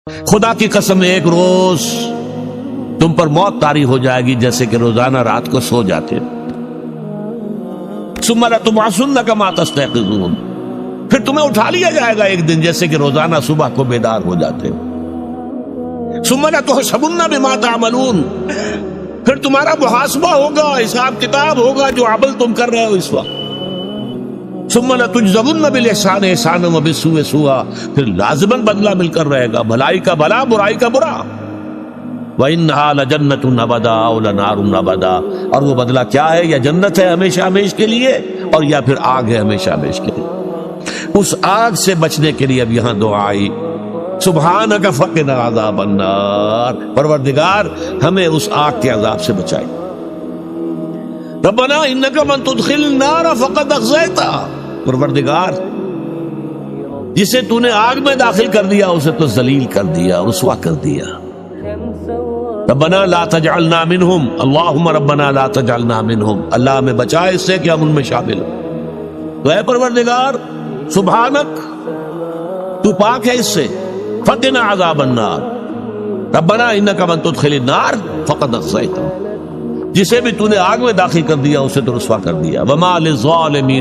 خدا کی قسم ایک روز تم پر موت طاری ہو جائے گی جیسے کہ روزانہ رات کو سو جاتے، ثم لتبعثن کما تستيقظون، پھر تمہیں اٹھا لیا جائے گا ایک دن جیسے کہ روزانہ صبح کو بیدار ہو جاتے، ثم لتحسبن بما تعملون، پھر تمہارا محاسبہ ہوگا، حساب کتاب ہوگا جو عمل تم کر رہے ہو اس وقت، ثم لتجزون بالاحسان احسانا وبالسوء سوءا، پھر لازماً بدلہ مل کر رہے گا، بھلائی کا بھلا برائی کا برا، وَإِنَّهَا لَجَنَّةٌ أَبَدًا أَوْ لَنَارٌ أَبَدًا، اور وہ بدلہ کیا ہے؟ یا جنت ہے ہمیشہ ہمیش کے لیے، اور یا پھر آگ ہے ہمیشہ ہمیش کے لیے۔ اس آگ سے بچنے کے لیے اب یہاں دعا آئی، سبحانک فقنا عذاب النار، پروردگار ہمیں اس آگ کے عذاب سے بچائی۔ ربنا انک من تدخل النار فقد اخزیتہ، پروردگار جسے تو نے آگ میں داخل کر دیا اسے تو ذلیل کر دیا، رسوا کر دیا۔ ربنا لا تجعلنا منہم، اللہم ربنا لا تجعلنا منہم، اللہ ہمیں بچائے اس سے کہ ہم ان میں شامل ہوں۔ تو اے پروردگار سبحانک، تو پاک ہے اس سے، فقنا عذاب النار، ربنا انک من تدخل النار فقد اخزیتہ، جسے بھی تو نے آگ میں داخل کر دیا اسے تو رسوا کر دیا۔ وما للظالمین